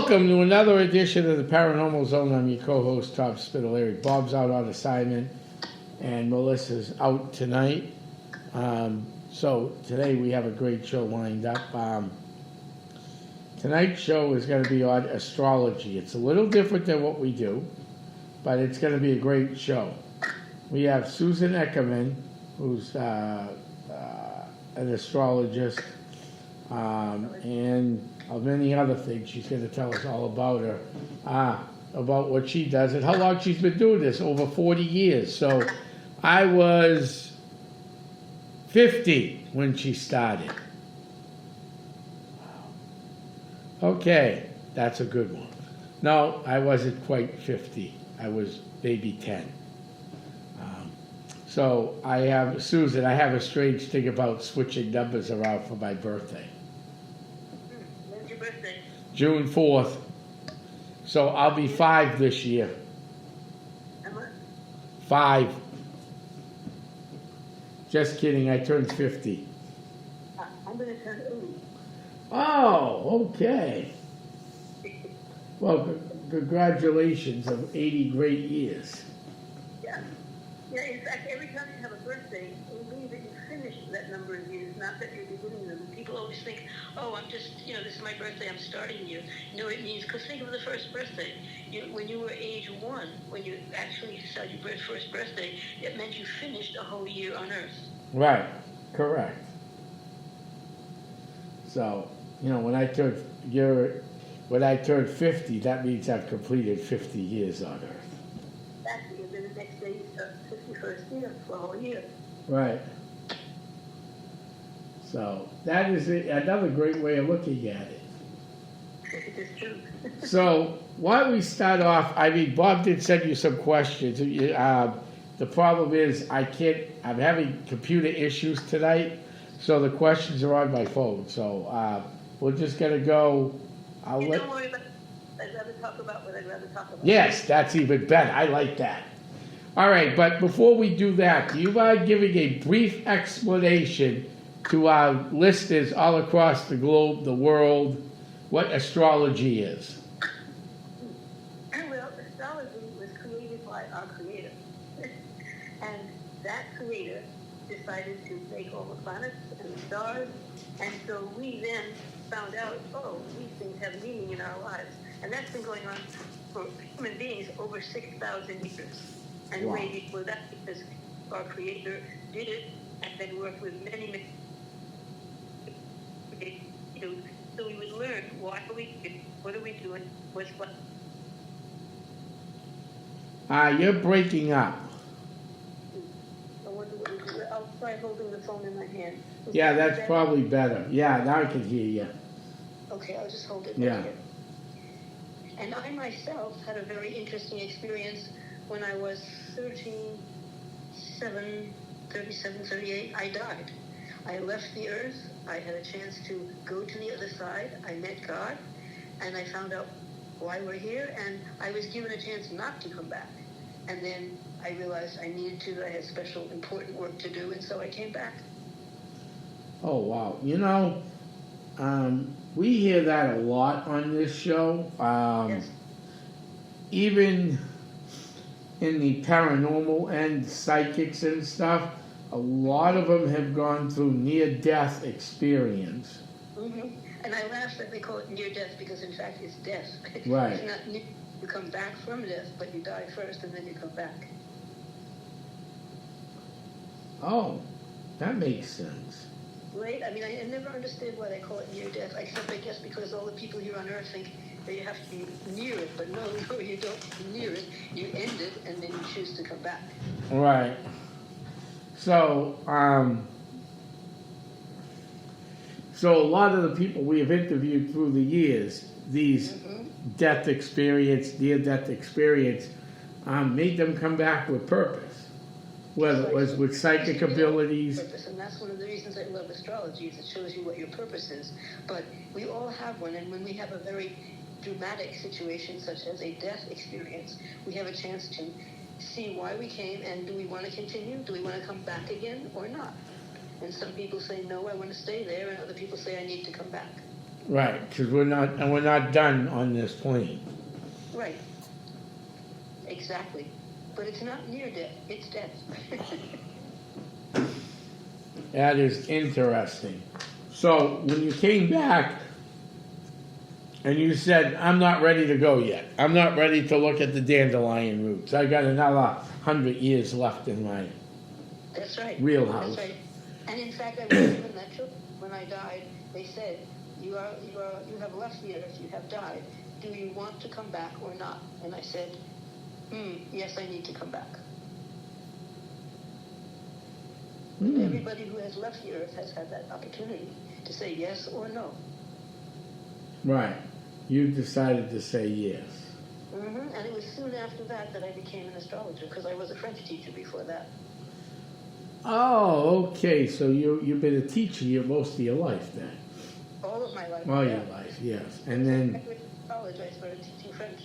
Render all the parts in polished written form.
Welcome to another edition of the Paranormal Zone. I'm your co-host, Tom Spitalere. Bob's out on assignment, and Melissa's out tonight. So today we have a great show lined up. Tonight's show is going to be on astrology. It's a little different than what we do, but it's going to be a great show. We have Susan Eckerman, who's an astrologist, and of many other things. She's going to tell us all about what she does and how long she's been doing this, over 40 years. So I was 50 when she started. Okay, that's a good one. No, I wasn't quite 50. I was maybe 10. So I have a strange thing about switching numbers around for my birthday. When's your birthday? June 4th. So I'll be 5 this year. How much? 5. Just kidding, I turned 50. I'm going to turn 80. Oh, okay. Well, congratulations on 80 great years. Yeah. Yeah, in fact, every time you have a birthday, it means that you finish that number of years, not that you're beginning them. People always think, oh, I'm just, this is my birthday, I'm starting you. No, it means, because think of the first birthday. When you were age 1, when you actually started your first birthday, it meant you finished a whole year on Earth. Right, correct. So, when I turned 50, that means I've completed 50 years on Earth. Exactly, and then the next day you start the 51st year for a whole year. Right. So that is another great way of looking at it. It is true. So why don't we start off? Bob did send you some questions. The problem is I'm having computer issues tonight, so the questions are on my phone. So we're just going to go. Don't worry about it. I'd rather talk about what I'd rather talk about. Yes, that's even better. I like that. All right, but before we do that, do you mind giving a brief explanation to our listeners all across the globe, the world, what astrology is? Well, astrology was created by our Creator. And that Creator decided to make all the planets and the stars. And so we then found out, these things have meaning in our lives. And that's been going on for human beings over 6,000 years. And wow. Way before that, because our Creator did it and then worked with many so we would learn what are we doing, what's what. You're breaking up. I wonder what we do. I'll try holding the phone in my hand. Yeah, that's probably better. Yeah, now I can hear you. Okay, I'll just hold it. Yeah. Here. And I myself had a very interesting experience when I was 37, 38. I died. I left the earth. I had a chance to go to the other side. I met God, and I found out why we're here, and I was given a chance not to come back. And then I realized I needed to. I had special, important work to do, and so I came back. Oh, wow. We hear that a lot on this show. Yes. Even in the paranormal and psychics and stuff, a lot of them have gone through near-death experience. Mm-hmm. And I laugh that they call it near-death because, in fact, it's death. Right. It's not near. You come back from death, but you die first and then you come back. Oh, that makes sense. Right? I never understood why they call it near-death, except I guess because all the people here on Earth think that you have to be near it. But no, you don't near it. You end it and then you choose to come back. Right. So a lot of the people we have interviewed through the years, these near-death experience, made them come back with purpose, whether it was with psychic abilities. Purpose, and that's one of the reasons I love astrology, is it shows you what your purpose is. But we all have one, and when we have a very dramatic situation, such as a death experience, we have a chance to see why we came, and do we want to continue? Do we want to come back again or not? And some people say, no, I want to stay there, and other people say, I need to come back. Right, because we're not done on this plane. Right. Exactly. But it's not near death, it's death. That is interesting. So when you came back and you said, I'm not ready to go yet. I'm not ready to look at the dandelion roots. I got another 100 years left in my That's right. wheelhouse. That's right. And in fact, I was given that choice when I died. They said, you have left here if you have died. Do you want to come back or not? And I said, yes, I need to come back. Everybody who has left the earth has had that opportunity to say yes or no. Right. You decided to say yes. And it was soon after that I became an astrologer, because I was a French teacher before that. Oh, okay. So you've been a teacher most of your life then. All of my life. All your life, yes. And then I went to college, I started teaching French.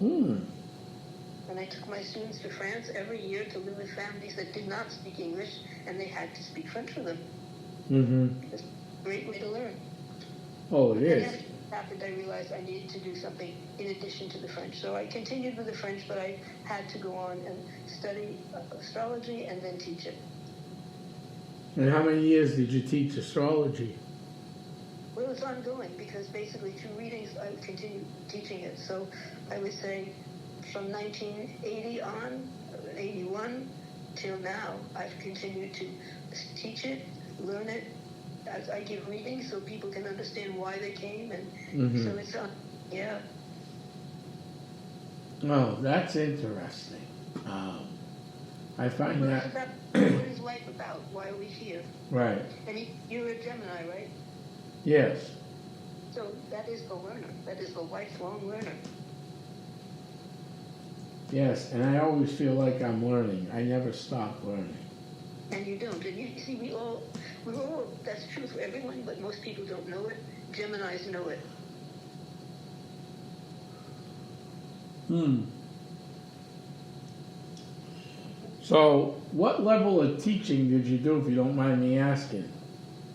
And I took my students to France every year to live with families that did not speak English, and they had to speak French for them. It's a great way to learn. Oh, it is. And after that happened, I realized I needed to do something in addition to the French. So I continued with the French, but I had to go on and study astrology and then teach it. And how many years did you teach astrology? Well, it's ongoing, because basically 2 readings I would continue teaching it. So I would say from 1980 on, 81 till now, I've continued to teach it, learn it. I give readings so people can understand why they came, and so it's on. Yeah. Oh, that's interesting. I find that. What is life about? Why are we here? Right. And you're a Gemini, right? Yes. So that is the learner. That is the lifelong learner. Yes, and I always feel like I'm learning. I never stop learning. And you don't. And you see, we're all, that's true for everyone, but most people don't know it. Geminis know it. So, what level of teaching did you do, if you don't mind me asking?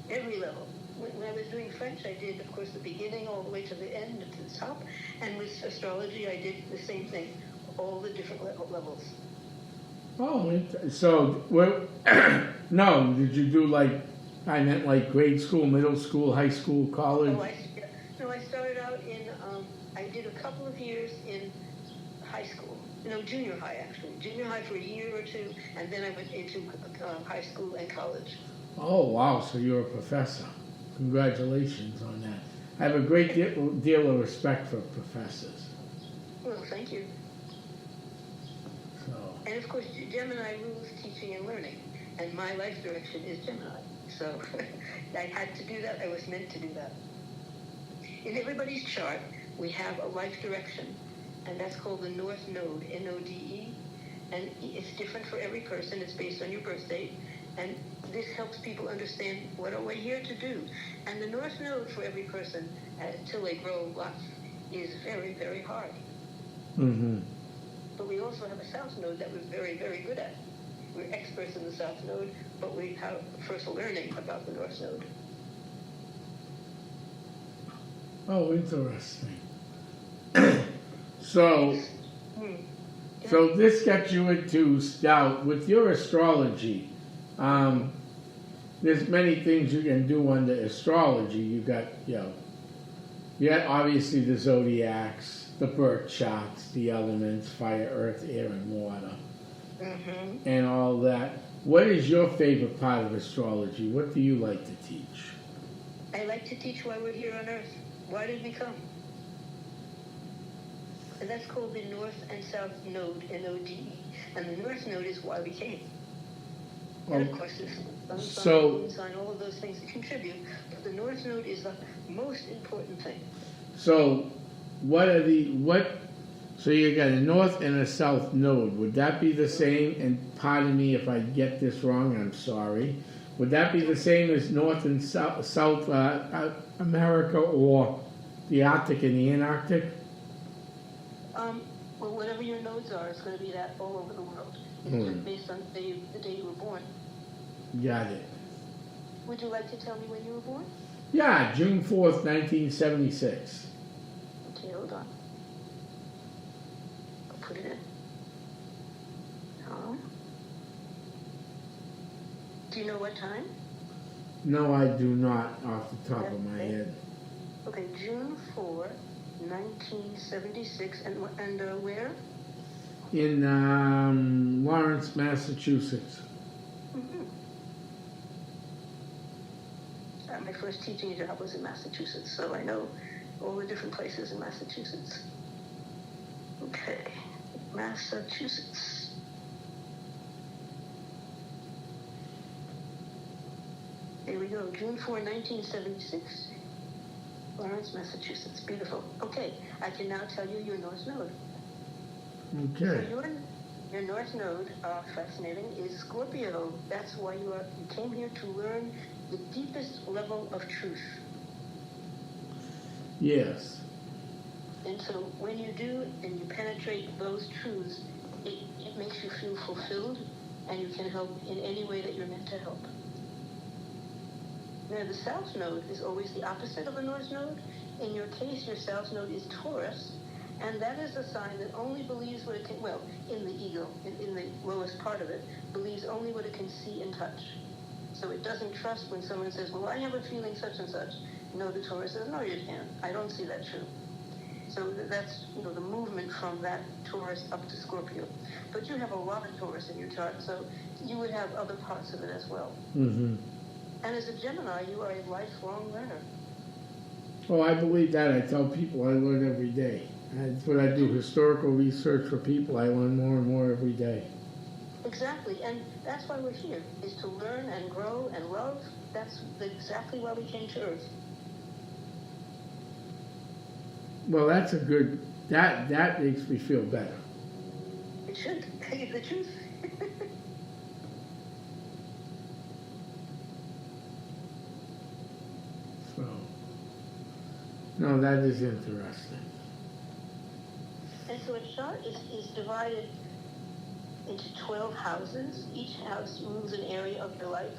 Every level. When I was doing French, I did, of course, the beginning all the way to the end, to the top. And with astrology, I did the same thing, all the different levels. Oh, so, no, did you do I meant like grade school, middle school, high school, college? No, I started out in, I did a couple of years in high school. No, junior high, actually. Junior high for a year or two, and then I went into high school and college. Oh, wow, so you're a professor. Congratulations on that. I have a great deal of respect for professors. Well, thank you. So. And of course, Gemini rules teaching and learning, and my life direction is Gemini. So I had to do that. I was meant to do that. In everybody's chart, we have a life direction, and that's called the North Node, N-O-D-E. And it's different for every person. It's based on your birth date. And this helps people understand what are we here to do. And the North Node for every person, until they grow up, is very, very hard. But we also have a South Node that we're very, very good at. We're experts in the South Node, but we have first learning about the North Node. Oh, interesting. So this gets you into Scout with your astrology. There's many things you can do under astrology. You got, obviously the zodiacs, the birth charts, the elements, fire, earth, air, and water, and all that. What is your favorite part of astrology? What do you like to teach? I like to teach why we're here on Earth. Why did we come? And that's called the North and South Node, N-O-D-E. And the North Node is why we came. And of course, the sun, moon sign, all of those things that contribute. But the North Node is the most important thing. So, so you got a North and a South Node. Would that be the same, and pardon me if I get this wrong, I'm sorry. Would that be the same as North and South America, or the Arctic and the Antarctic? Well, whatever your nodes are, it's going to be that all over the world. It's just based on the day you were born. Got it. Would you like to tell me when you were born? Yeah, June 4th, 1976. Okay, hold on. I'll put it in. Do you know what time? No, I do not off the top of my head. Okay, June 4, 1976, and where? In Lawrence, Massachusetts. Mm-hmm. My first teaching job was in Massachusetts, so I know all the different places in Massachusetts. Okay, Massachusetts. Here we go, June 4, 1976. Lawrence, Massachusetts. Beautiful. Okay, I can now tell you your North Node. Okay. So your North Node, fascinating, is Scorpio. That's why you came here to learn the deepest level of truth. Yes. And so when you do and you penetrate those truths, it makes you feel fulfilled, and you can help in any way that you're meant to help. Now, the South Node is always the opposite of a North Node. In your case, your South Node is Taurus, and that is a sign that only believes what it can, well, in the ego, in the lowest part of it, believes only what it can see and touch. So it doesn't trust when someone says, well, I have a feeling such and such. No, the Taurus says, no, you can't. I don't see that true. So that's, the movement from that Taurus up to Scorpio. But you have a lot of Taurus in your chart, so you would have other parts of it as well. Mm-hmm. And as a Gemini, you are a lifelong learner. Oh, I believe that. I tell people I learn every day. That's what I do, historical research for people. I learn more and more every day. Exactly, and that's why we're here, is to learn and grow and love. That's exactly why we came to Earth. Well, that's a good, that makes me feel better. It should. Tell you the truth. So, no, that is interesting. And so a chart is divided into 12 houses. Each house rules an area of your life.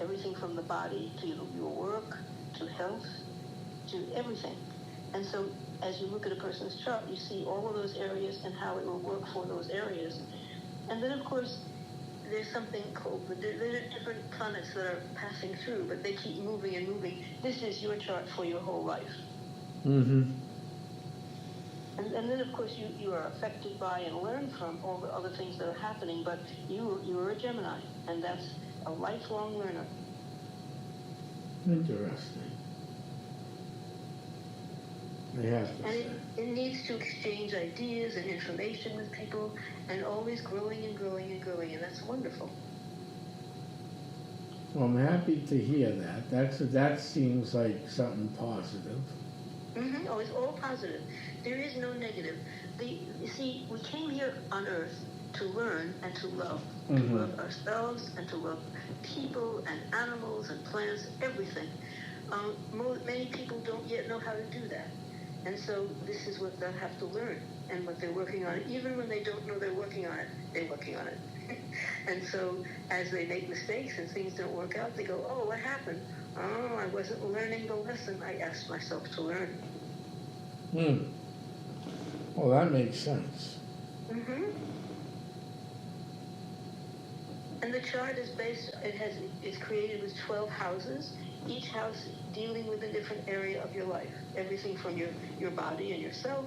Everything from the body to your work, to health, to everything. And so as you look at a person's chart, you see all of those areas and how it will work for those areas. And then, of course, there's something called, there are different planets that are passing through, but they keep moving and moving. This is your chart for your whole life. Mm-hmm. And then, of course, you are affected by and learn from all the other things that are happening, but you are a Gemini, and that's a lifelong learner. Interesting. I have to say. It needs to exchange ideas and information with people, and always growing and growing and growing, and that's wonderful. Well, I'm happy to hear that. That seems like something positive. Mm-hmm. Oh, it's all positive. There is no negative. You see, we came here on Earth to learn and to love. Mm-hmm. To love ourselves and to love people and animals and plants, everything. Many people don't yet know how to do that. And so this is what they'll have to learn and what they're working on. Even when they don't know they're working on it, they're working on it. And so as they make mistakes and things don't work out, they go, oh, what happened? Oh, I wasn't learning the lesson I asked myself to learn. Well, that makes sense. Mm-hmm. And the chart is it's created with 12 houses, each house dealing with a different area of your life. Everything from your body and yourself,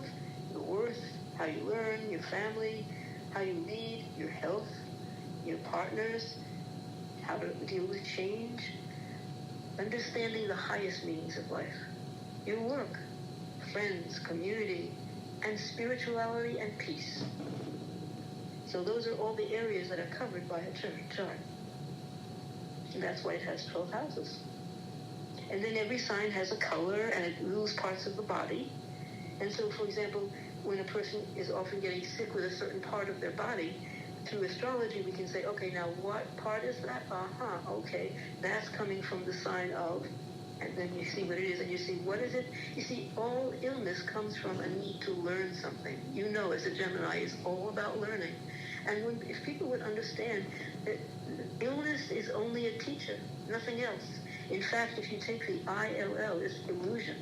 your worth, how you learn, your family, how you lead, your health, your partners, how to deal with change, understanding the highest meanings of life, your work, friends, community, and spirituality and peace. So those are all the areas that are covered by a chart. And that's why it has 12 houses. And then every sign has a color, and it rules parts of the body. And so, for example, when a person is often getting sick with a certain part of their body, through astrology we can say, okay, now what part is that? Okay, that's coming from the sign of, and then you see what it is, and you see, what is it? You see, all illness comes from a need to learn something. You know, as a Gemini, it's all about learning. And if people would understand that illness is only a teacher, nothing else. In fact, if you take the ILL, it's illusion.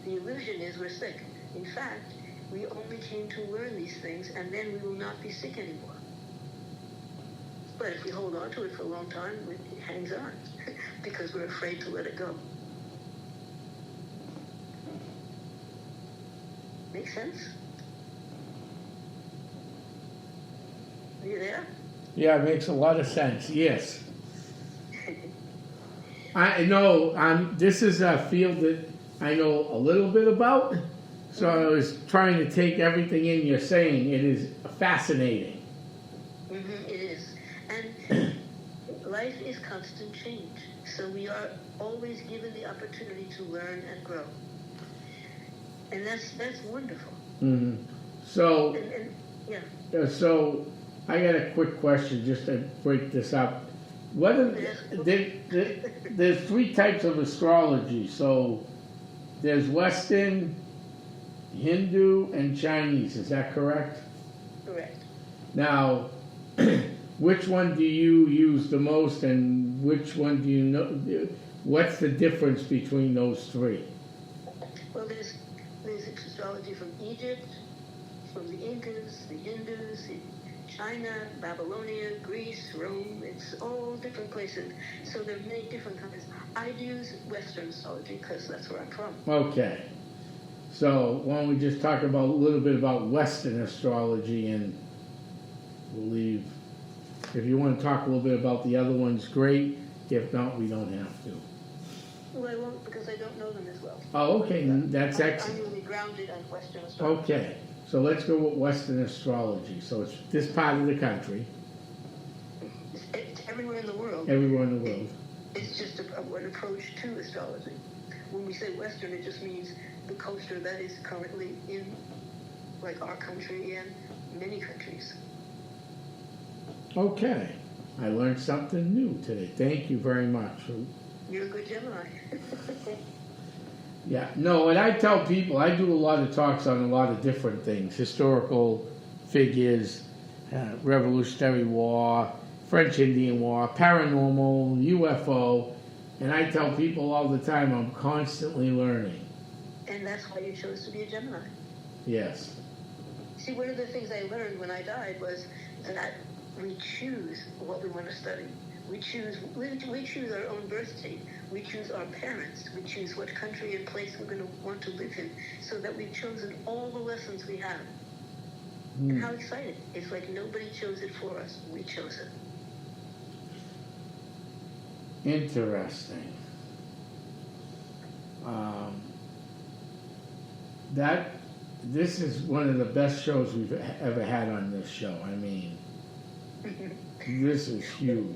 The illusion is we're sick. In fact, we only came to learn these things, and then we will not be sick anymore. But if we hold on to it for a long time, it hangs on because we're afraid to let it go. Make sense? Are you there? Yeah, it makes a lot of sense, yes. I know, this is a field that I know a little bit about, so I was trying to take everything in you're saying. It is fascinating. It is. And life is constant change. So we are always given the opportunity to learn and grow. And that's wonderful. Mm-hmm. So, yeah. So I got a quick question just to break this up. There's three types of astrology. So there's Western, Hindu, and Chinese. Is that correct? Correct. Now, which one do you use the most, and which one do you know? What's the difference between those three? Well, there's astrology from Egypt, from the Incas, the Hindus, China, Babylonia, Greece, Rome. It's all different places. So there are many different kinds. I use Western astrology because that's where I'm from. Okay. So why don't we just talk about a little bit about Western astrology, and we'll leave. If you want to talk a little bit about the other ones, great. If not, we don't have to. Well, I won't because I don't know them as well. Oh, okay. That's excellent. I'm really grounded on Western astrology. Okay. So let's go with Western astrology. So it's this part of the country. It's everywhere in the world. Everywhere in the world. It's just an approach to astrology. When we say Western, it just means the culture that is currently in, like, our country and many countries. Okay. I learned something new today. Thank you very much. You're a good Gemini. Yeah. No, and I tell people, I do a lot of talks on a lot of different things. Historical figures, Revolutionary War, French-Indian War, paranormal, UFO. And I tell people all the time, I'm constantly learning. And that's why you chose to be a Gemini. Yes. See, one of the things I learned when I died was that we choose what we want to study. We choose our own birth date. We choose our parents. We choose what country and place we're going to want to live in, so that we've chosen all the lessons we have. And how exciting. It's like nobody chose it for us. We chose it. Interesting. This is one of the best shows we've ever had on this show. I mean, this is huge.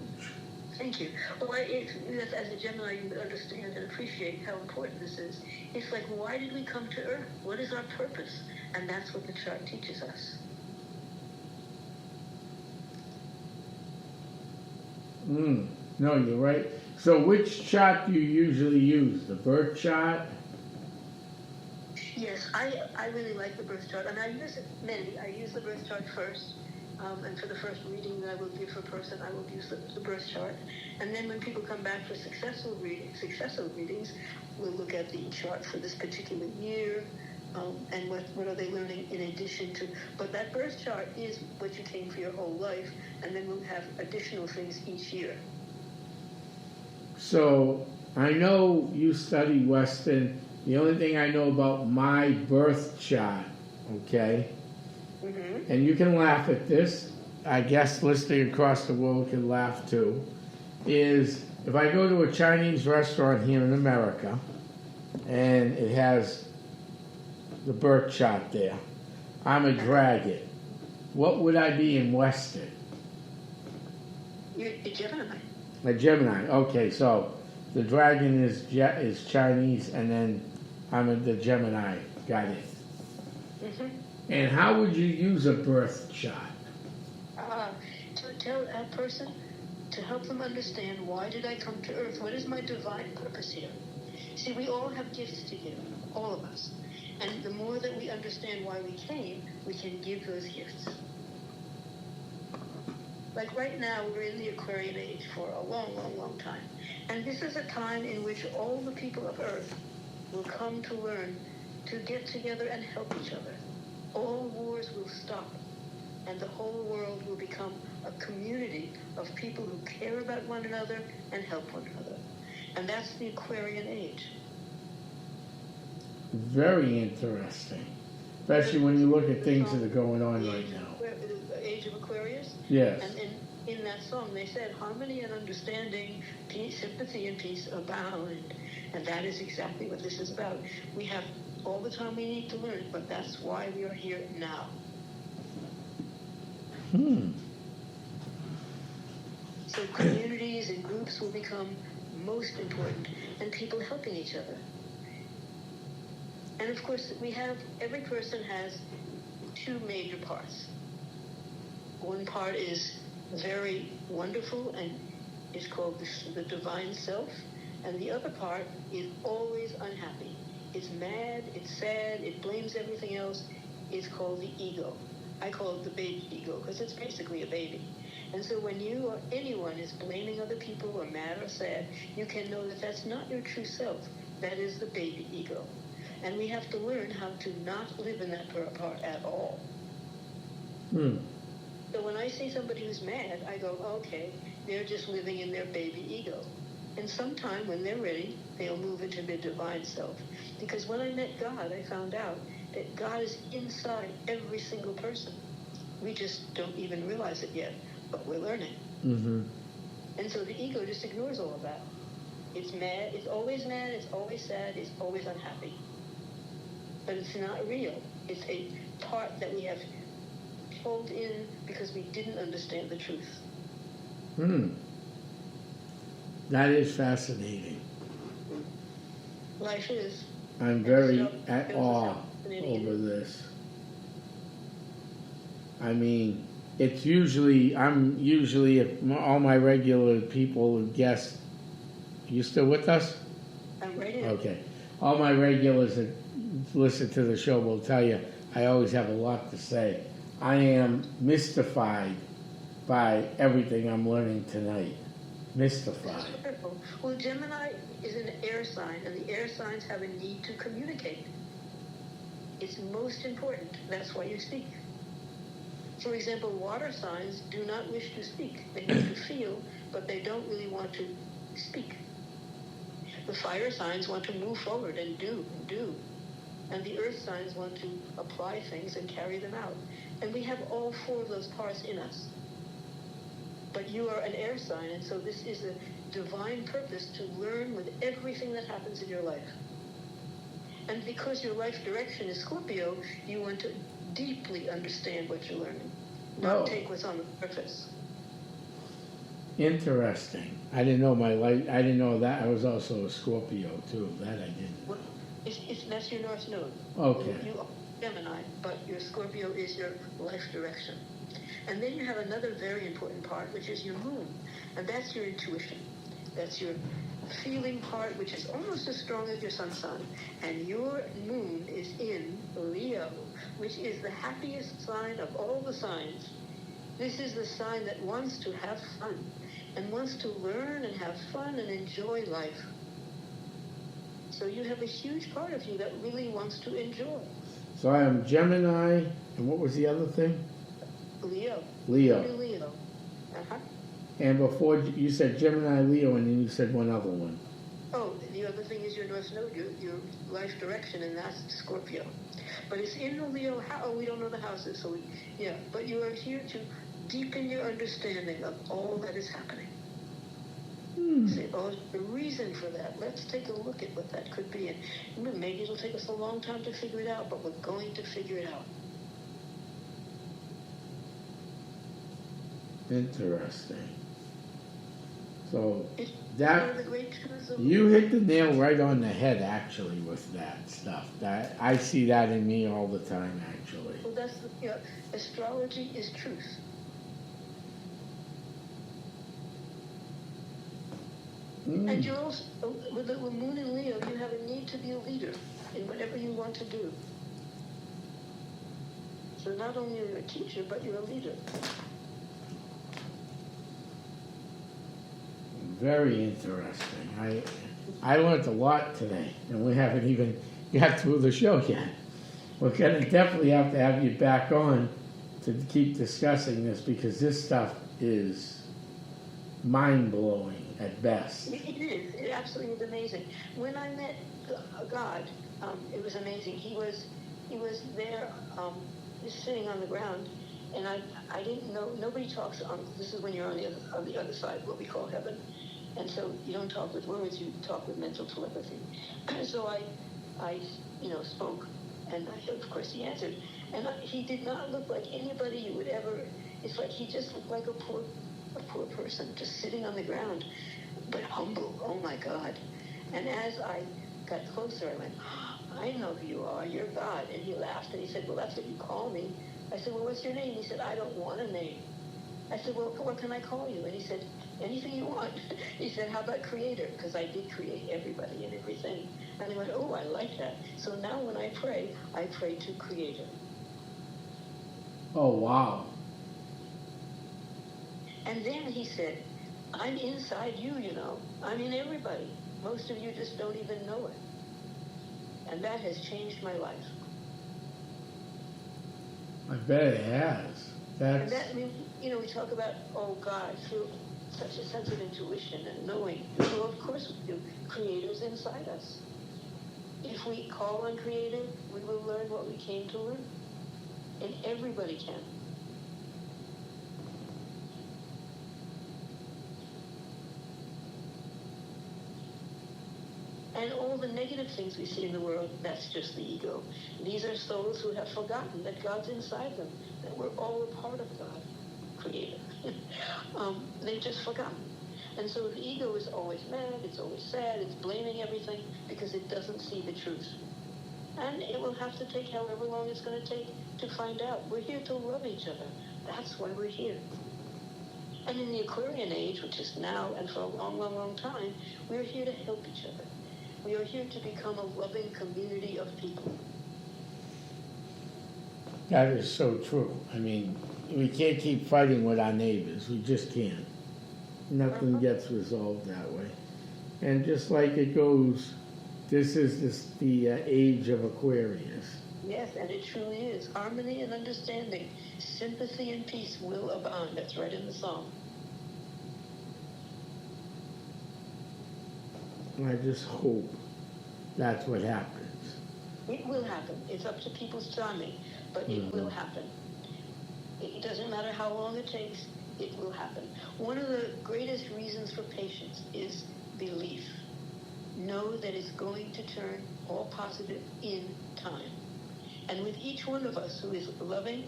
Thank you. Well, as a Gemini, you understand and appreciate how important this is. It's like, why did we come to Earth? What is our purpose? And that's what the chart teaches us. No, you're right. So which chart do you usually use? The birth chart? Yes, I really like the birth chart. And I use many. I use the birth chart first. And for the first reading that I will give for a person, I will use the birth chart. And then when people come back for successful readings, we'll look at the chart for this particular year, and what are they learning in addition to. But that birth chart is what you came for your whole life, and then we'll have additional things each year. So I know you study Western. The only thing I know about my birth chart, okay? Mm-hmm. And you can laugh at this, I guess listening across the world can laugh too, is if I go to a Chinese restaurant here in America and it has the birth chart there, I'm a dragon. What would I be in Western? You're a Gemini. A Gemini. Okay, so the dragon is Chinese, and then I'm the Gemini. Got it. Mm-hmm. And how would you use a birth chart? To tell a person, to help them understand, why did I come to Earth? What is my divine purpose here? See, we all have gifts to give, all of us. And the more that we understand why we came, we can give those gifts. Like right now, we're in the Aquarian age for a long, long, long time. And this is a time in which all the people of Earth will come to learn to get together and help each other. All wars will stop, and the whole world will become a community of people who care about one another and help one another. And that's the Aquarian age. Very interesting. Especially when you look at things that are going on right now. The age of Aquarius? Yes. And in that song, they said, harmony and understanding, peace, sympathy and peace abound. And that is exactly what this is about. We have all the time we need to learn, but that's why we are here now. So communities and groups will become most important, and people helping each other. And of course, every person has two major parts. One part is very wonderful and is called the divine self, and the other part is always unhappy. It's mad, it's sad, it blames everything else. It's called the ego. I call it the baby ego because it's basically a baby. And so when you or anyone is blaming other people or mad or sad, you can know that that's not your true self. That is the baby ego. And we have to learn how to not live in that part at all. So when I see somebody who's mad, I go, okay, they're just living in their baby ego. And sometime when they're ready, they'll move into their divine self. Because when I met God, I found out that God is inside every single person. We just don't even realize it yet, but we're learning. Mm-hmm. And so the ego just ignores all of that. It's mad, it's always sad, it's always unhappy. But it's not real. It's a part that we have pulled in because we didn't understand the truth. That is fascinating. Life is. I'm very at awe over this. I mean, I'm usually, all my regular people and guests, you still with us? I'm right here. Okay. All my regulars that listen to the show will tell you I always have a lot to say. I am mystified by everything I'm learning tonight. Mystified. Well, Gemini is an air sign, and the air signs have a need to communicate. It's most important. That's why you speak. For example, water signs do not wish to speak. They need to feel, but they don't really want to speak. The fire signs want to move forward and do. And the earth signs want to apply things and carry them out. And we have all four of those parts in us. But you are an air sign, and so this is a divine purpose to learn with everything that happens in your life. And because your life direction is Scorpio, you want to deeply understand what you're learning, not take what's on the surface. Interesting. I didn't know that I was also a Scorpio too. That I didn't. Well, that's your North Node. Okay. You are Gemini, but your Scorpio is your life direction. And then you have another very important part, which is your moon. And that's your intuition. That's your feeling part, which is almost as strong as your sun sign. And your moon is in Leo, which is the happiest sign of all the signs. This is the sign that wants to have fun and wants to learn and have fun and enjoy life. So you have a huge part of you that really wants to enjoy. So I am Gemini, and what was the other thing? Leo. Leo. Leo. Uh-huh. And before you said Gemini, Leo, and then you said one other one. Oh, the other thing is your North Node, your life direction, and that's Scorpio. But it's in the Leo house. Oh, we don't know the houses, so but you are here to deepen your understanding of all that is happening. Say, the reason for that. Let's take a look at what that could be. And maybe it'll take us a long time to figure it out, but we're going to figure it out. Interesting. So It's that one of the great truths of you hit the nail right on the head, actually, with that stuff. That I see that in me all the time, actually. Well, that's astrology is truth. And you're also, with the moon in Leo, you have a need to be a leader in whatever you want to do. So not only are you a teacher, but you're a leader. Very interesting. I learned a lot today, and we haven't even got through the show yet. We're gonna definitely have to have you back on to keep discussing this, because this stuff is mind-blowing at best. It is. It absolutely is amazing. When I met God, it was amazing. He was there, just sitting on the ground, and I didn't know. Nobody talks on. This is when you're on the other side, what we call heaven, and so you don't talk with words. You talk with mental telepathy. So I spoke, and of course he answered, and he did not look like anybody you would ever. It's like he just looked like a poor person, just sitting on the ground, but humble. Oh my God! And as I got closer, I went, I know who you are. You're God. And he laughed and he said, well, that's what you call me. I said, well, what's your name? He said, I don't want a name. I said, well, what can I call you? And he said, anything you want. He said, how about creator? Because I did create everybody and everything. And I went, oh, I like that. So now when I pray to creator. Oh, wow. And then he said, I'm inside you, I'm in everybody. Most of you just don't even know it. And that has changed my life. I bet it has. And that, we talk about, oh God, through such a sense of intuition and knowing. Well, of course we do. Creator's inside us. If we call on Creator, we will learn what we came to learn. And everybody can. And all the negative things we see in the world, that's just the ego. These are souls who have forgotten that God's inside them, that we're all a part of God, Creator. They've just forgotten. And so the ego is always mad, it's always sad, it's blaming everything because it doesn't see the truth. And it will have to take however long it's going to take to find out. We're here to love each other. That's why we're here. And in the Aquarian age, which is now and for a long, long, long time, we're here to help each other. We are here to become a loving community of people. That is so true. I mean, we can't keep fighting with our neighbors. We just can't. Nothing gets resolved that way. And just like it goes, this is the age of Aquarius. Yes, and it truly is. Harmony and understanding, sympathy and peace will abound. That's right in the song. I just hope that's what happens. It will happen. It's up to people's timing, but it will happen. It doesn't matter how long it takes, it will happen. One of the greatest reasons for patience is belief. Know that it's going to turn all positive in time. And with each one of us who is loving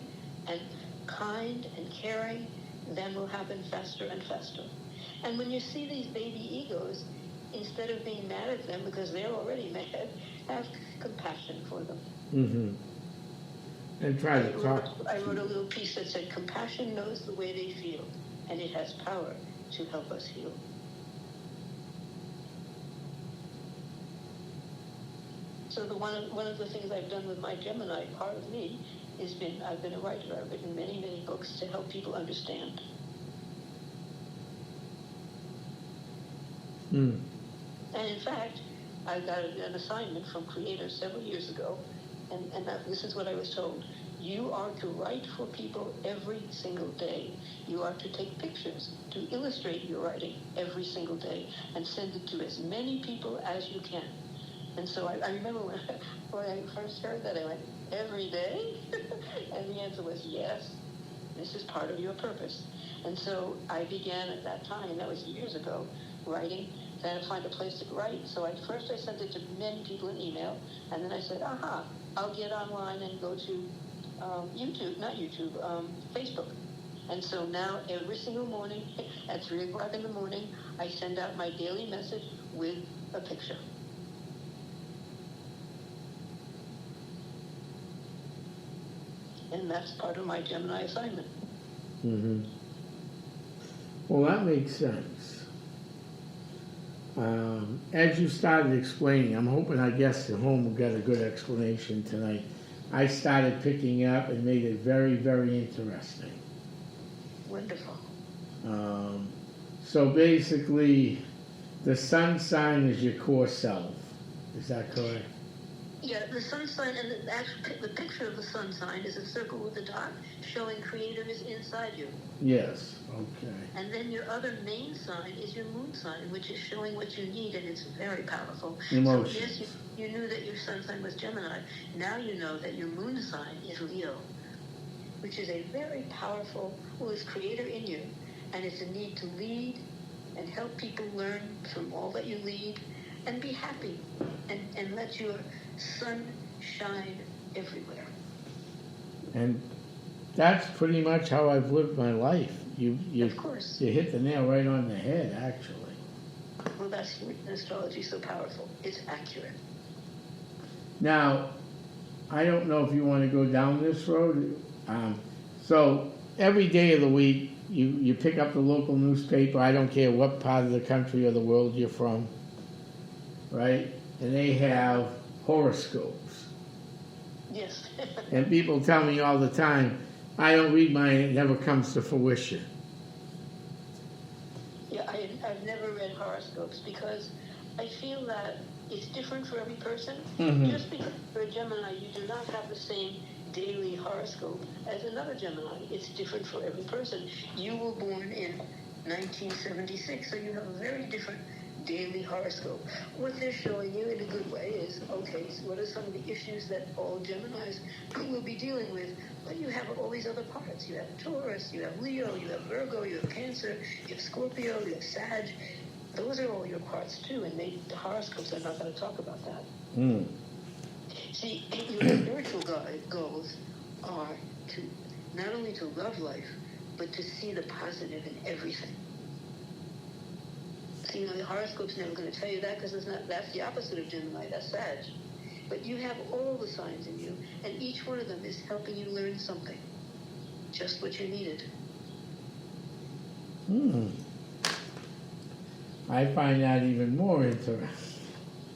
and kind and caring, then will happen faster and faster. And when you see these baby egos, instead of being mad at them because they're already mad, have compassion for them. Mm-hmm. And try to talk. I wrote a little piece that said, compassion knows the way they feel, and it has power to help us heal. So one of the things I've done with my Gemini, part of me, I've been a writer. I've written many, many books to help people understand. Mm. And in fact, I got an assignment from Creator several years ago, and this is what I was told. You are to write for people every single day. You are to take pictures to illustrate your writing every single day and send it to as many people as you can. And so I remember when I first heard that, I went, every day? And the answer was yes. This is part of your purpose. And so I began at that time, that was years ago, writing. Then I find a place to write. So first I sent it to many people in email, and then I said, I'll get online and go to Facebook. And so now every single morning at 3 o'clock in the morning, I send out my daily message with a picture. And that's part of my Gemini assignment. Mm-hmm. Well, that makes sense. As you started explaining, I'm hoping our guests at home will get a good explanation tonight. I started picking up and made it very, very interesting. Wonderful. So basically, the sun sign is your core self. Is that correct? Yeah, the sun sign and the picture of the sun sign is a circle with a dot showing creator is inside you. Yes. Okay. And then your other main sign is your moon sign, which is showing what you need, and it's very powerful. Emotion. So yes, you knew that your sun sign was Gemini. Now you know that your moon sign is Leo, which is a very powerful, is creator in you. And it's a need to lead and help people learn from all that you lead and be happy and let your sun shine everywhere. And that's pretty much how I've lived my life. Of course. You hit the nail right on the head, actually. Well, that's astrology so powerful. It's accurate. Now, I don't know if you want to go down this road. So every day of the week, you pick up the local newspaper. I don't care what part of the country or the world you're from, right? And they have horoscopes. Yes. And people tell me all the time, I don't read mine, it never comes to fruition. Yeah, I've never read horoscopes because I feel that it's different for every person. Mm-hmm. Just because you're a Gemini, you do not have the same daily horoscope as another Gemini. It's different for every person. You were born in 1976, so you have a very different daily horoscope. What they're showing you in a good way is, okay, so what are some of the issues that all Geminis will be dealing with? But you have all these other parts. You have Taurus, you have Leo, you have Virgo, you have Cancer, you have Scorpio, you have Sag. Those are all your parts too, and the horoscopes are not going to talk about that. Mm. See, your spiritual goals are to not only to love life, but to see the positive in everything. See, the horoscope's never going to tell you that because that's the opposite of Gemini, that's Sag. But you have all the signs in you, and each one of them is helping you learn something. Just what you needed. I find that even more interesting.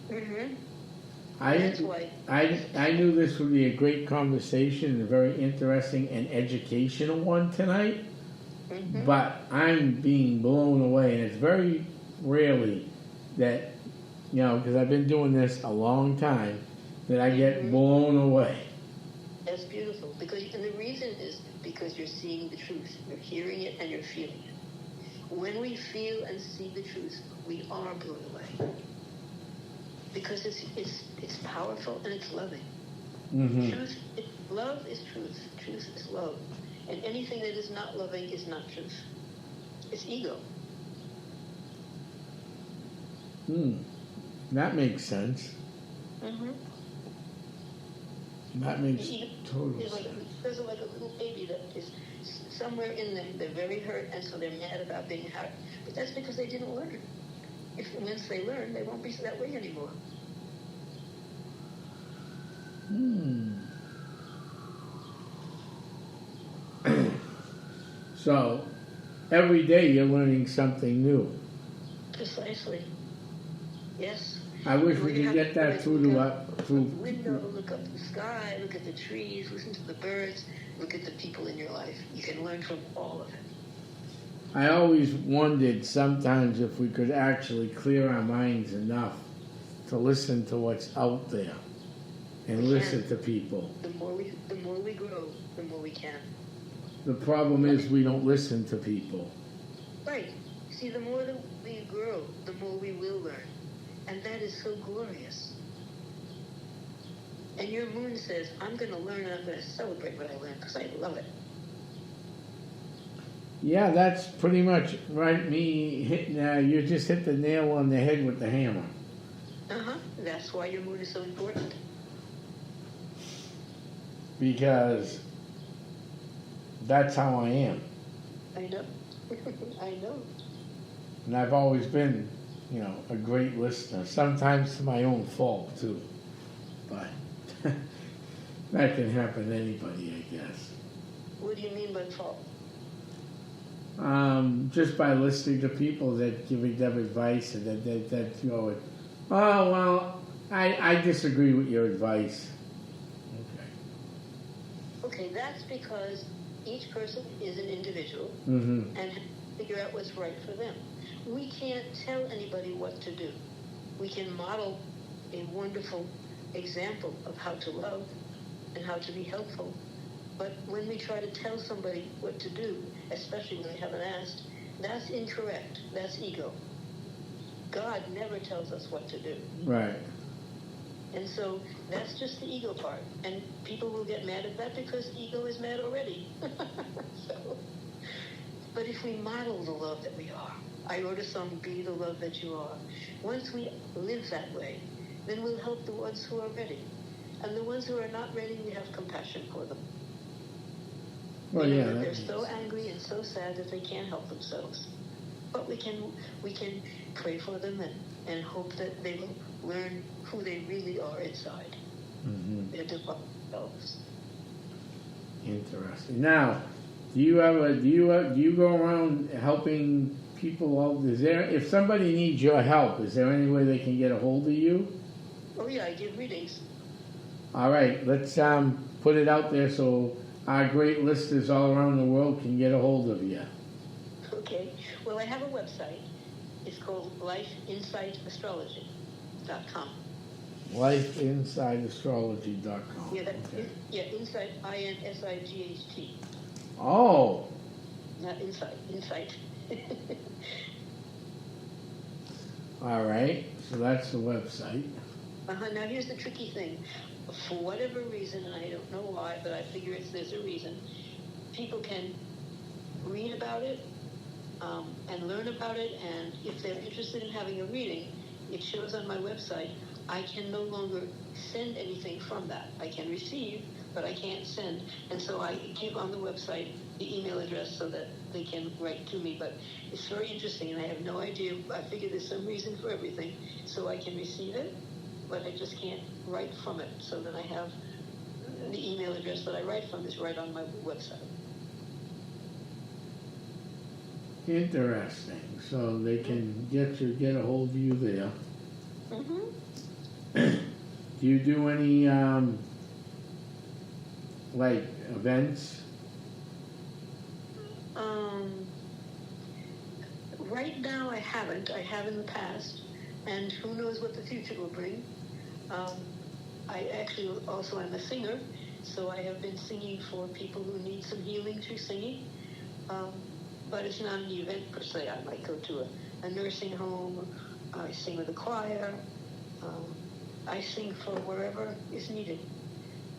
Mm-hmm. That's why. I knew this would be a great conversation and a very interesting and educational one tonight, but I'm being blown away, and it's very rarely that, because I've been doing this a long time, that I get blown away. That's beautiful, and the reason is because you're seeing the truth. You're hearing it and you're feeling it. When we feel and see the truth, we are blown away. Because it's powerful and it's loving. Mm-hmm. Love is truth. Truth is love. And anything that is not loving is not truth. It's ego. That makes sense. Mm-hmm. That makes total sense. There's like a little baby that is somewhere in them. They're very hurt, and so they're mad about being hurt. But that's because they didn't learn. Once they learn, they won't be that way anymore. So, every day you're learning something new. Precisely. Yes. I wish we could get that through to the window, look up the sky, look at the trees, listen to the birds, look at the people in your life. You can learn from all of it. I always wondered sometimes if we could actually clear our minds enough to listen to what's out there and listen to people. The more we grow, the more we can. The problem is we don't listen to people. Right. See, the more that we grow, the more we will learn. And that is so glorious. And your moon says, I'm going to learn and I'm going to celebrate what I learned because I love it. Yeah, that's pretty much right. Me hitting, you just hit the nail on the head with the hammer. That's why your moon is so important. Because that's how I am. I know. I know. And I've always been, a great listener. Sometimes to my own fault, too. But that can happen to anybody, I guess. What do you mean by fault? Just by listening to people that giving them advice and that going, oh, well, I disagree with your advice. Okay, that's because each person is an individual Mm-hmm. and figure out what's right for them. We can't tell anybody what to do. We can model a wonderful example of how to love and how to be helpful. But when we try to tell somebody what to do, especially when they haven't asked, that's incorrect. That's ego. God never tells us what to do. Right. And so that's just the ego part. And people will get mad at that because ego is mad already. So, but if we model the love that we are, I wrote a song, Be the Love That You Are. Once we live that way, then we'll help the ones who are ready. And the ones who are not ready, we have compassion for them. Well, We know yeah. that they're so angry and so sad that they can't help themselves. But we can pray for them and hope that they will learn who they really are inside. Mm-hmm. Their divine selves. Interesting. Now, do you go around helping people out? If somebody needs your help, is there any way they can get a hold of you? Oh yeah, I give readings. All right, let's put it out there so our great listeners all around the world can get a hold of you. Okay. Well, I have a website. It's called lifeinsightsastrology.com. Lifeinsideastrology.com. Yeah, Okay. insight, INSIGHT. Oh. Not insight, insight. All right, so that's the website. Now here's the tricky thing. For whatever reason, and I don't know why, but I figure there's a reason, people can read about it and learn about it, and if they're interested in having a reading, it shows on my website. I can no longer send anything from that. I can receive, but I can't send. And so I give on the website the email address so that they can write to me. But it's very interesting, and I have no idea. I figure there's some reason for everything. So I can receive it, but I just can't write from it. So then I have the email address that I write from is right on my website. Interesting. So they can get a hold of you there. Mm-hmm. Do you do any like events? Right now I haven't. I have in the past, and who knows what the future will bring. I actually also am a singer, so I have been singing for people who need some healing through singing. But it's not an event per se. I might go to a nursing home. I sing with a choir. I sing for wherever is needed.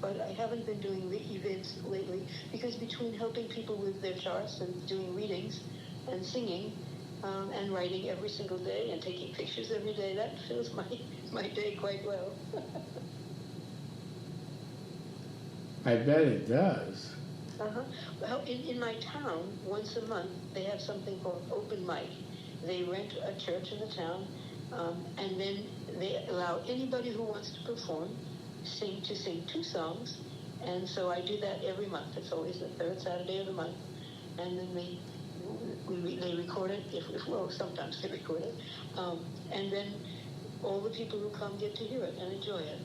But I haven't been doing the events lately because between helping people with their charts and doing readings and singing and writing every single day and taking pictures every day, that fills my day quite well. I bet it does. Well, in my town, once a month, they have something called open mic. They rent a church in the town, and then they allow anybody who wants to perform to sing 2 songs. And so I do that every month. It's always the 3rd Saturday of the month. And then they record it, well, sometimes they record it. And then all the people who come get to hear it and enjoy it.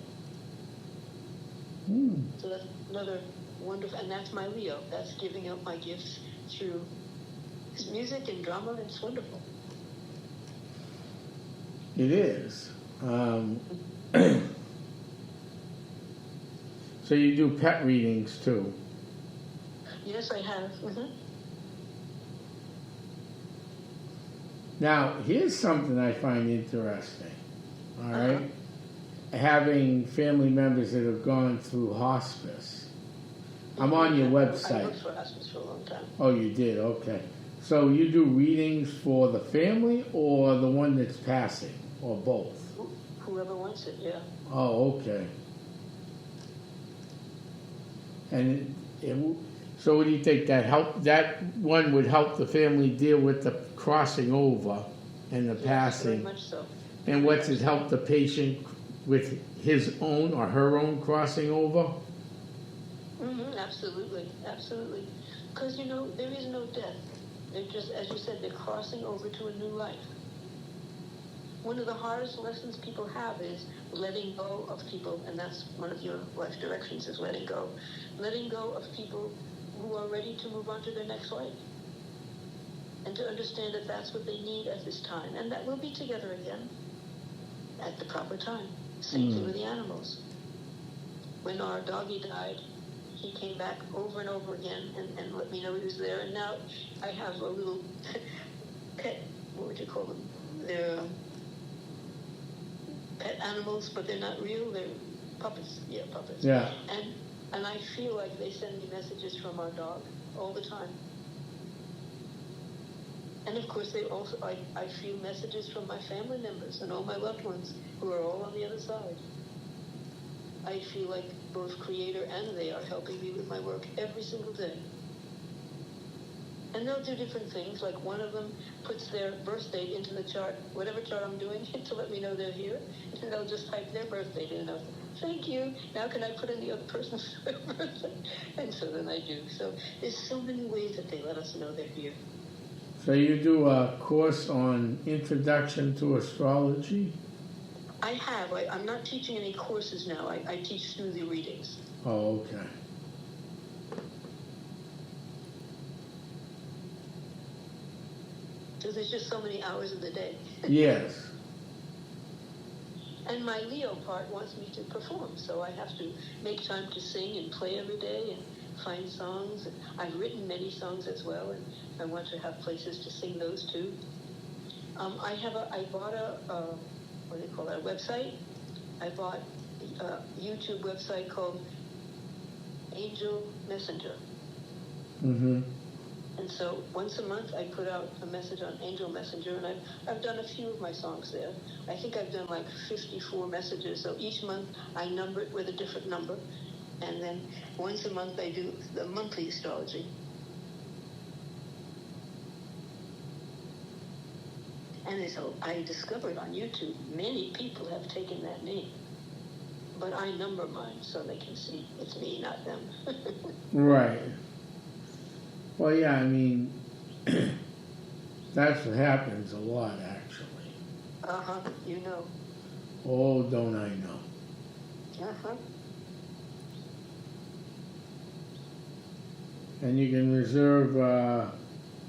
So that's another wonderful, and that's my Leo. That's giving up my gifts through music and drama. It's wonderful. It is. So you do pet readings too? Yes, I have. Mm-hmm. Now, here's something I find interesting. All right? Having family members that have gone through hospice. I'm on your website. I worked for hospice for a long time. Oh, you did? Okay. So you do readings for the family or the one that's passing, or both? Whoever wants it, yeah. Oh, okay. And so what do you think that one would help the family deal with the crossing over and the passing? Very much so. And what's it help the patient with his own or her own crossing over? Absolutely, absolutely. Because, there is no death. They're just, as you said, they're crossing over to a new life. One of the hardest lessons people have is letting go of people, and that's one of your life directions is letting go. Letting go of people who are ready to move on to their next life. and to understand that that's what they need at this time, and that we'll be together again at the proper time. Same thing with the animals. When our doggy died, he came back over and over again and let me know he was there. And now I have a little pet, what would you call them? They're pet animals, but they're not real. They're puppets. Yeah, puppets. Yeah. And I feel like they send me messages from our dog all the time. And of course, they also, I feel messages from my family members and all my loved ones who are all on the other side. I feel like both Creator and they are helping me with my work every single day. And they'll do different things, like one of them puts their birth date into the chart, whatever chart I'm doing, to let me know they're here, and they'll just type their birth date in, and I'll say, thank you, now can I put in the other person's birthday? And so then I do. So there's so many ways that they let us know they're here. So you do a course on Introduction to Astrology? I have. I'm not teaching any courses now. I teach through the readings. Oh, okay. So there's just so many hours of the day. Yes. And my Leo part wants me to perform, so I have to make time to sing and play every day and find songs. I've written many songs as well, and I want to have places to sing those too. I bought a what do they call that, a website? I bought a YouTube website called Angel Messenger. Mm-hmm. And so once a month I put out a message on Angel Messenger, and I've done a few of my songs there. I think I've done like 54 messages, so each month I number it with a different number. And then once a month I do the monthly astrology. And so I discovered on YouTube, many people have taken that name. But I number mine so they can see it's me, not them. Right. Well, yeah, I mean, that's what happens a lot, actually. Uh-huh, you know. Oh, don't I know. Uh-huh. And you can reserve,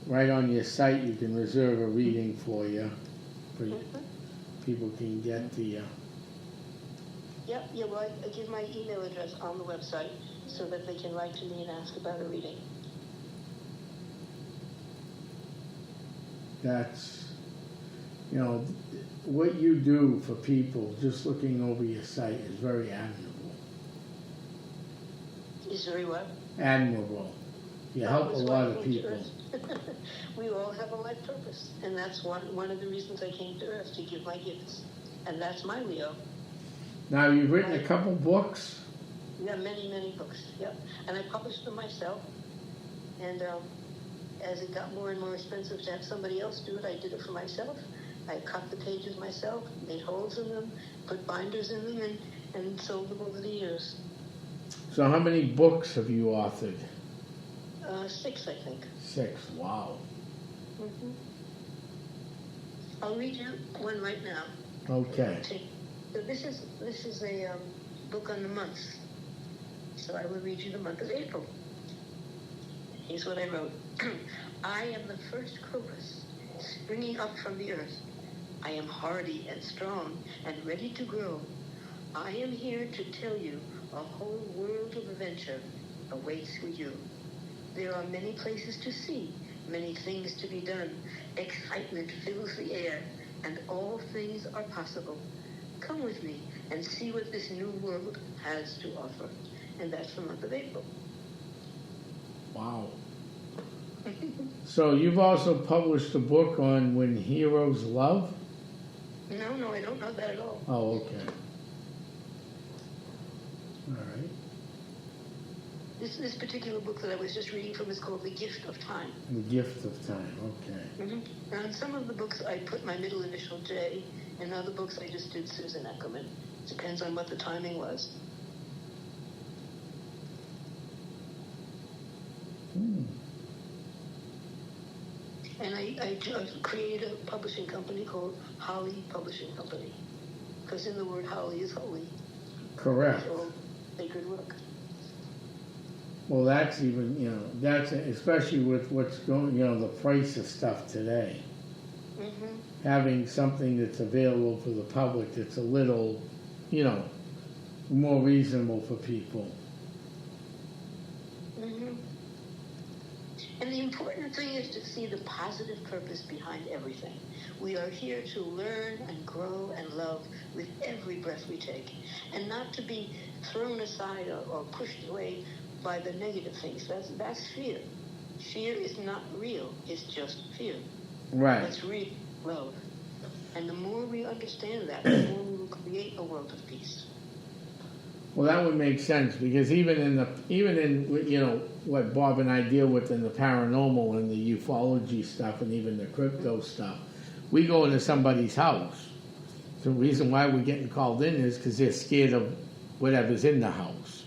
right on your site, you can reserve a reading for you. People can get the... Yep, yeah, well, I give my email address on the website so that they can write to me and ask about a reading. That's, you know, what you do for people, just looking over your site, is very admirable. Is very what? Admirable. You help a lot of people. We all have a life purpose, and that's one of the reasons I came to Earth, to give my gifts. And that's my Leo. Now, you've written a couple books? Yeah, many, many books, yep. And I published them myself. And as it got more and more expensive to have somebody else do it, I did it for myself. I cut the pages myself, made holes in them, put binders in them, and sold them over the years. So how many books have you authored? 6, I think. 6, wow. Mm-hmm. I'll read you one right now. Okay. So this is a book on the months. So I will read you the month of April. Here's what I wrote. I am the first crocus, springing up from the earth. I am hardy and strong and ready to grow. I am here to tell you a whole world of adventure awaits for you. There are many places to see, many things to be done. Excitement fills the air, and all things are possible. Come with me and see what this new world has to offer. And that's the month of April. Wow. So you've also published a book on When Heroes Love? No, I don't know that at all. Oh, okay. All right. This particular book that I was just reading from is called The Gift of Time. The Gift of Time, okay. Mm-hmm. And some of the books I put my middle initial J, and other books I just did Susan Eckerman. Depends on what the timing was. And I created a publishing company called Holly Publishing Company. Because in the word Holly is holy. Correct. It's all sacred work. Well, that's even, that's especially with what's going, the price of stuff today. Mm-hmm. Having something that's available for the public that's a little, more reasonable for people. Mm-hmm. And the important thing is to see the positive purpose behind everything. We are here to learn and grow and love with every breath we take, and not to be thrown aside or pushed away by the negative things. That's fear. Fear is not real. It's just fear. Right. What's real? Love. And the more we understand that, the more we will create a world of peace. Well, that would make sense because even in what Bob and I deal with in the paranormal and the ufology stuff and even the crypto stuff, we go into somebody's house. The reason why we're getting called in is because they're scared of whatever's in the house.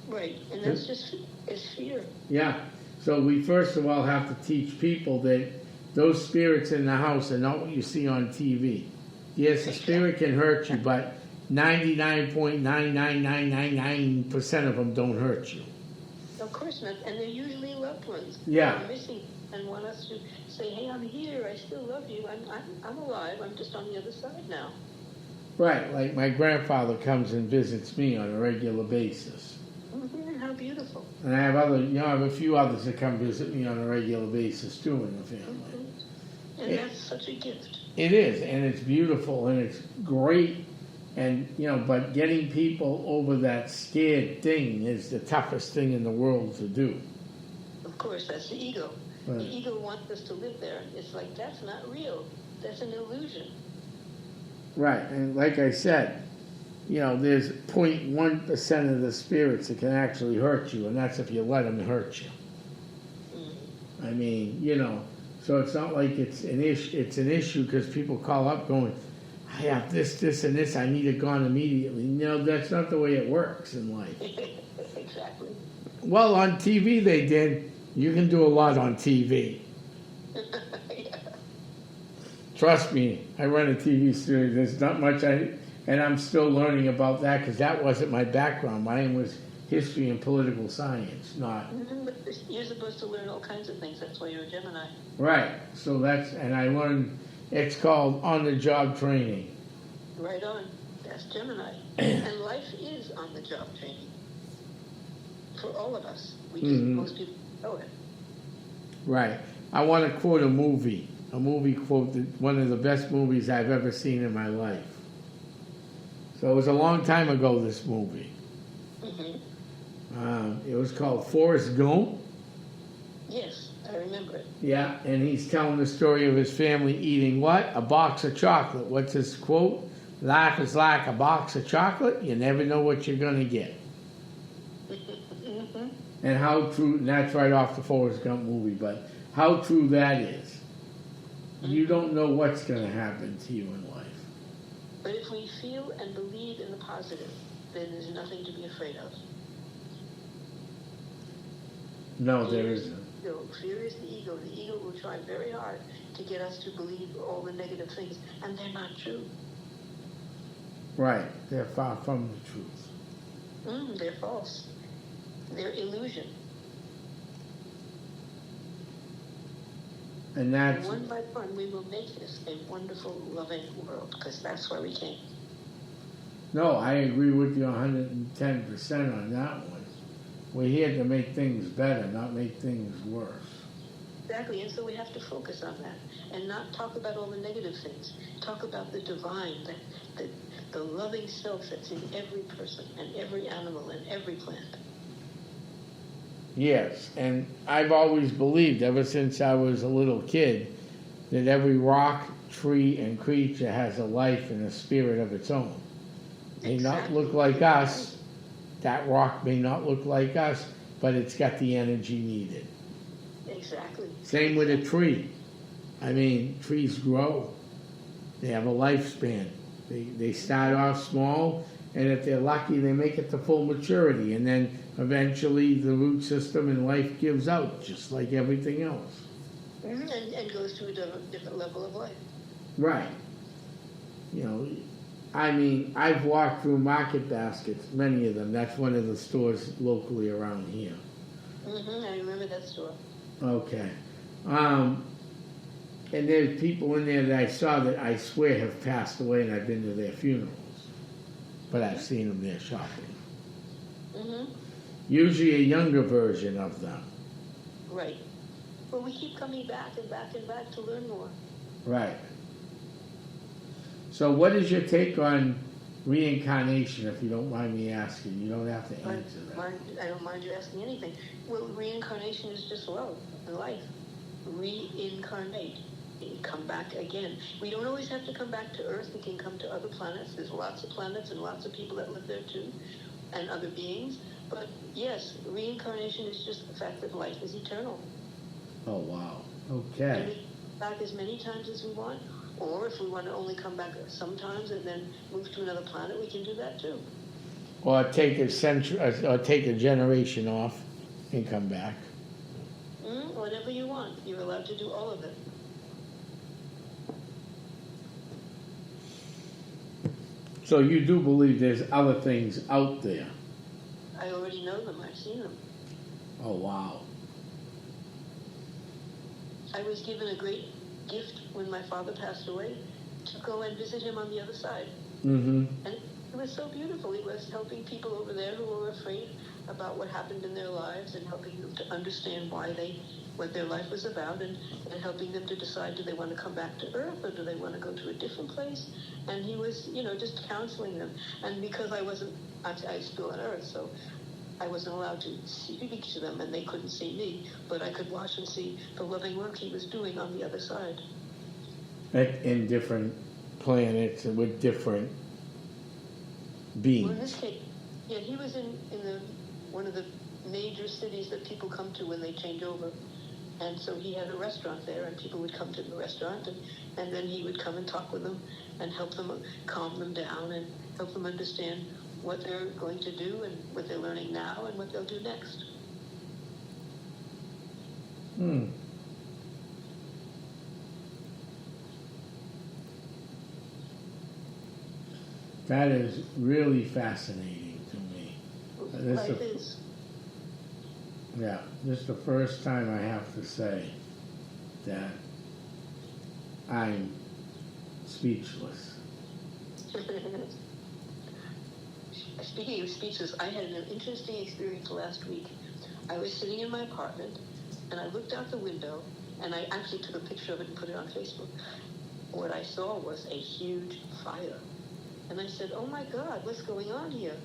Right, and that's just it's fear. Yeah. So we first of all have to teach people that those spirits in the house are not what you see on TV. Yes, a spirit can hurt you, but 99.99999% of them don't hurt you. Of course not, and they're usually loved ones. Yeah. They're missing and want us to say, "Hey, I'm here. I still love you. I'm alive. I'm just on the other side now." Right, like my grandfather comes and visits me on a regular basis. Mm-hmm. How beautiful. And I have I have a few others that come visit me on a regular basis too in the family. Mm-hmm. And that's such a gift. It is, and it's beautiful, and it's great. And, but getting people over that scared thing is the toughest thing in the world to do. Of course, that's the ego. Right. The ego wants us to live there. It's like, that's not real. That's an illusion. Right, and like I said, there's 0.1% of the spirits that can actually hurt you, and that's if you let them hurt you. Mm-hmm. I mean, so it's not like it's an issue. It's an issue because people call up going, I have this, and this. I need it gone immediately. No, that's not the way it works in life. Exactly. Well, on TV they did. You can do a lot on TV. Yeah. Trust me, I run a TV studio. There's not much and I'm still learning about that because that wasn't my background. Mine was history and political science, not. Mm-hmm. But you're supposed to learn all kinds of things. That's why you're a Gemini. Right. So and I learned. It's called on-the-job training. Right on. That's Gemini. And life is on-the-job training. For all of us. Most people know it. Right. I want to quote a movie quote, one of the best movies I've ever seen in my life. So it was a long time ago, this movie. Mm-hmm. It was called Forrest Gump. Yes. I remember it. Yeah, and he's telling the story of his family eating what? A box of chocolate. What's his quote? Life is like a box of chocolate. You never know what you're going to get. Mm-hmm. And how true, and that's right off the Forrest Gump movie, but how true that is. You don't know what's going to happen to you in life. But if we feel and believe in the positive, then there's nothing to be afraid of. No, there isn't. Fear is the ego. The ego will try very hard to get us to believe all the negative things, and they're not true. Right. They're far from the truth. They're false. They're illusion. And that's... One by one, we will make this a wonderful, loving world, because that's why we came. No, I agree with you 110% on that one. We're here to make things better, not make things worse. Exactly, and so we have to focus on that and not talk about all the negative things. Talk about the divine, the loving self that's in every person and every animal and every plant. Yes, and I've always believed, ever since I was a little kid, that every rock, tree, and creature has a life and a spirit of its own. May not look like us. That rock may not look like us, but it's got the energy needed. Exactly. Same with a tree. I mean, trees grow. They have a lifespan. They start off small, and if they're lucky, they make it to full maturity. And then eventually the root system and life gives out, just like everything else. Mm-hmm. And goes to a different level of life. Right. I mean, I've walked through market baskets, many of them. That's one of the stores locally around here. I remember that store. Okay. And there's people in there that I saw that I swear have passed away, and I've been to their funerals. But I've seen them there shopping. Usually a younger version of them. Right. But we keep coming back and back and back to learn more. Right. So what is your take on reincarnation, if you don't mind me asking? You don't have to answer that. I don't mind you asking anything. Well, reincarnation is just love and life. Reincarnate. Come back again. We don't always have to come back to Earth. We can come to other planets. There's lots of planets and lots of people that live there too, and other beings. But yes, reincarnation is just the fact that life is eternal. Oh, wow. And Okay. we come back as many times as we want, or if we want to only come back sometimes and then move to another planet, we can do that too. Or take or take a generation off and come back. Whatever you want. You're allowed to do all of it. So you do believe there's other things out there? I already know them. I've seen them. Oh, wow. I was given a great gift when my father passed away to go and visit him on the other side. Mm-hmm. And it was so beautiful. He was helping people over there who were afraid about what happened in their lives and helping them to understand what their life was about, and helping them to decide, do they want to come back to Earth or do they want to go to a different place? And he was, just counseling them. And because I was still on Earth, so I wasn't allowed to speak to them, and they couldn't see me, but I could watch and see the loving work he was doing on the other side. In different planets and with different Well, in beings. this case, yeah, he was in one of the major cities that people come to when they change over. And so he had a restaurant there, and people would come to the restaurant, and then he would come and talk with them and help them calm them down and help them understand what they're going to do and what they're learning now and what they'll do next. That is really fascinating to me. Life is. Yeah, this is the first time I have to say that I'm speechless. Speaking of speechless, I had an interesting experience last week. I was sitting in my apartment, and I looked out the window, and I actually took a picture of it and put it on Facebook. What I saw was a huge fire. And I said, oh my God, what's going on here?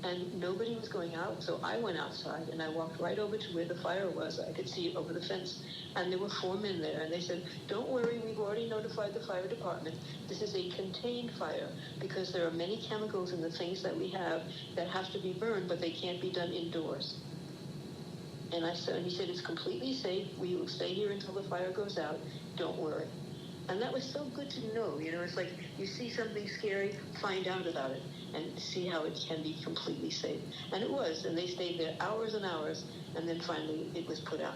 And nobody was going out, so I went outside, and I walked right over to where the fire was. I could see it over the fence, and there were 4 men there, and they said, don't worry, we've already notified the fire department. This is a contained fire, because there are many chemicals in the things that we have that have to be burned, but they can't be done indoors. And he said, it's completely safe. We will stay here until the fire goes out. Don't worry. And that was so good to know. It's like you see something scary, find out about it, and see how it can be completely safe. And it was, and they stayed there hours and hours, and then finally it was put out.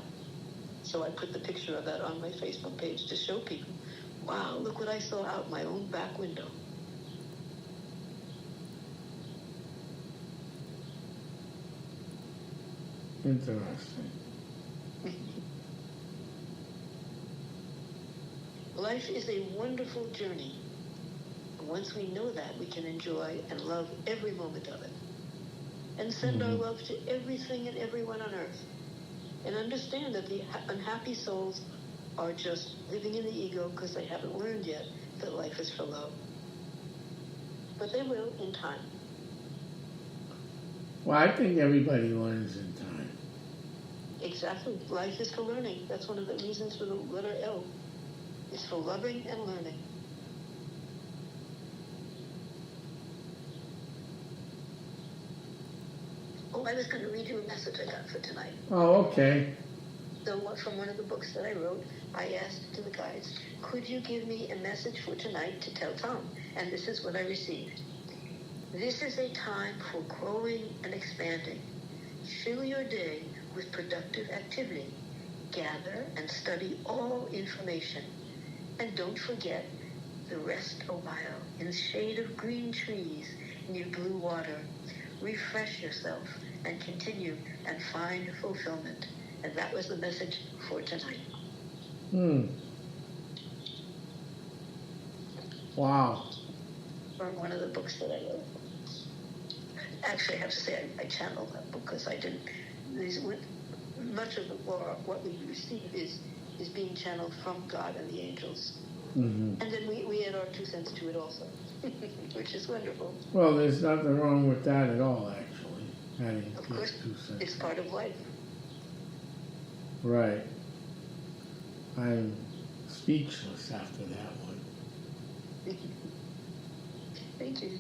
So I put the picture of that on my Facebook page to show people, wow, look what I saw out my own back window. Interesting. Life is a wonderful journey. Once we know that, we can enjoy and love every moment of it. And send our love to everything and everyone on earth. And understand that the unhappy souls are just living in the ego because they haven't learned yet that life is for love. But they will in time. Well, I think everybody learns in time. Exactly. Life is for learning. That's one of the reasons for the letter L. It's for loving and learning. Oh, I was going to read you a message I got for tonight. Oh, okay. So from one of the books that I wrote, I asked to the guides, could you give me a message for tonight to tell Tom? And this is what I received. This is a time for growing and expanding. Fill your day with productive activity. Gather and study all information. And don't forget to rest a while in the shade of green trees near blue water. Refresh yourself and continue and find fulfillment. And that was the message for tonight. Wow. From one of the books that I wrote. Actually, I have to say I channeled that book because I didn't. Much of what we receive is being channeled from God and the angels. Mm-hmm. And then we add our 2 cents to it also, which is wonderful. Well, there's nothing wrong with that at all, actually. Adding of course, 2 cents. It's part of life. Right. I'm speechless after that one. Thank you.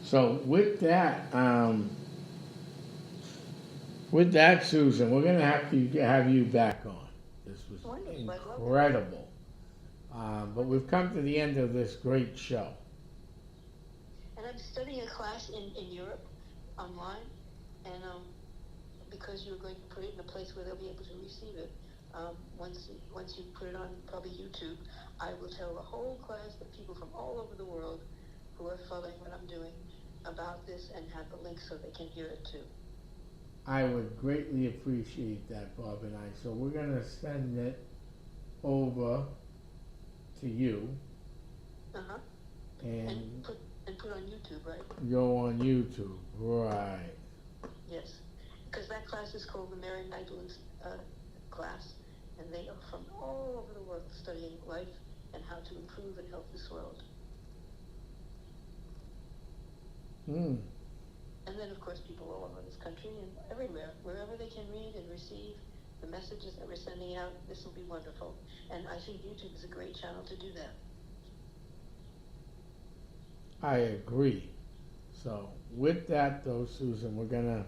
So with that, Susan, we're going to have you back on. This was wonderful. Incredible. But we've come to the end of this great show. And I'm studying a class in Europe online, and because you're going to put it in a place where they'll be able to receive it, once you put it on probably YouTube, I will tell the whole class of people from all over the world who are following what I'm doing about this and have the link so they can hear it too. I would greatly appreciate that, Bob and I. So we're going to send it over to you. Uh-huh. And put on YouTube, right? Go on YouTube, right. Yes. Because that class is called the Mary Magdalene's class, and they are from all over the world studying life and how to improve and help this world. And then, of course, people all over this country and everywhere, wherever they can read and receive the messages that we're sending out, this will be wonderful. And I think YouTube is a great channel to do that. I agree. So with that, though, Susan, we're going to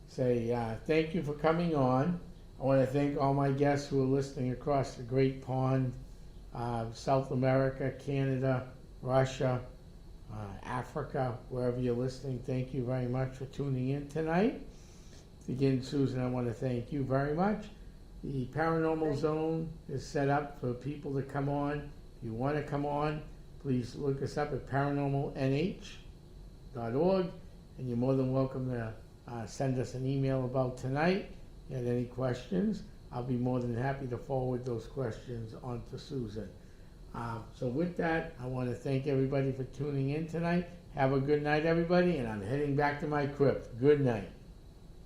say thank you for coming on. I want to thank all my guests who are listening across the Great Pond, South America, Canada, Russia, Africa, wherever you're listening. Thank you very much for tuning in tonight. Again, Susan, I want to thank you very much. The Paranormal Zone is set up for people to come on. If you want to come on, please look us up at paranormalnh.org, and you're more than welcome to send us an email about tonight. If you have any questions, I'll be more than happy to forward those questions on to Susan. So with that, I want to thank everybody for tuning in tonight. Have a good night, everybody, and I'm heading back to my crypt. Good night.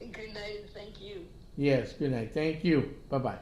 Good night, and thank you. Yes, good night. Thank you. Bye-bye.